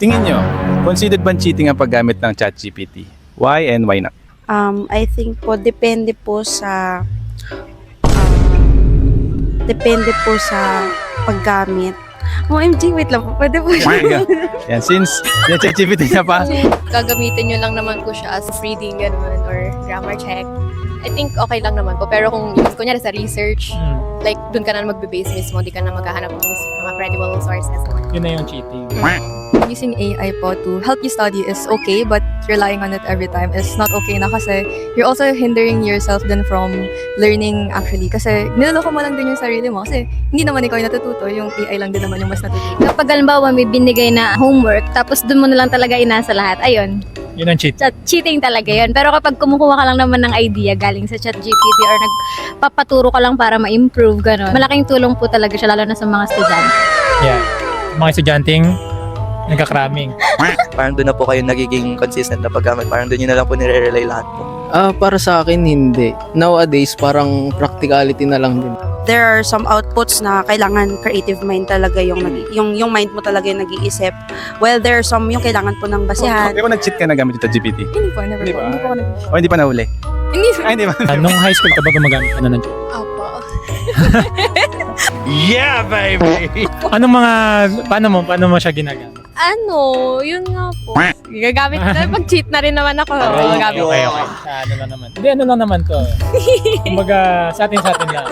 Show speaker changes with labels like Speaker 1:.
Speaker 1: Tingin nyo, considered bang cheating ang paggamit ng ChatGPT? Why and why not?
Speaker 2: I think po depende po sa paggamit. OMG, wait lang po. Pwede po siya.
Speaker 1: Yan, since yung ChatGPT na pa,
Speaker 3: Gagamitin nyo lang naman po siya as reading ganun or grammar check. I think okay lang naman po. Pero kung yung kunyari sa research, like dun ka na magbe-base mismo, di ka na maghahanap ng mga credible sources.
Speaker 4: Yun na yung cheating.
Speaker 5: Using AI po to help you study is okay, but relying on it every time is not okay na kasi you're also hindering yourself then from learning actually. Kasi niloloko mo lang din yung sarili mo kasi hindi naman ikaw yung natututo, yung AI lang din naman yung mas natututo.
Speaker 6: Kapag halimbawa may binigay na homework, tapos dun mo na lang talaga inasa lahat, ayun,
Speaker 4: Yun ang cheating.
Speaker 6: cheating talaga yun. Pero kapag kumukuha ka lang naman ng idea galing sa ChatGPT or nagpapaturo ka lang para ma-improve, gano'n, malaking tulong po talaga siya, lalo na sa mga estudyante.
Speaker 4: Yeah. Mga estudyanteng nagkakraming.
Speaker 7: Parang doon na po kayo nagiging consistent na paggamit. Parang doon nyo na lang po nire-rely lahat po.
Speaker 8: Para sa akin, hindi. Nowadays, parang practicality na lang din.
Speaker 2: There are some outputs na kailangan creative mind talaga yung mind mo talaga yung nag-iisip. Well, there are some yung kailangan po ng basihan.
Speaker 1: pero nag-cheat ka na gamit yung ChatGPT?
Speaker 5: Hindi po, never
Speaker 1: Hindi
Speaker 5: po.
Speaker 1: ba?
Speaker 5: Hindi po ako nag-
Speaker 1: O hindi pa nahuli?
Speaker 5: Hindi.
Speaker 1: Ay, hindi ba?
Speaker 4: Nung high school ka ba gumagamit ka na ng cheating?
Speaker 3: Opo.
Speaker 1: Yeah, baby!
Speaker 4: Paano mo siya ginagamit?
Speaker 3: Yun nga po. Gagamit na, pag-cheat na rin naman ako. Gagamit.
Speaker 4: Okay. Ano lang naman. Hindi, ano lang naman to. Kumbaga, sa atin lang.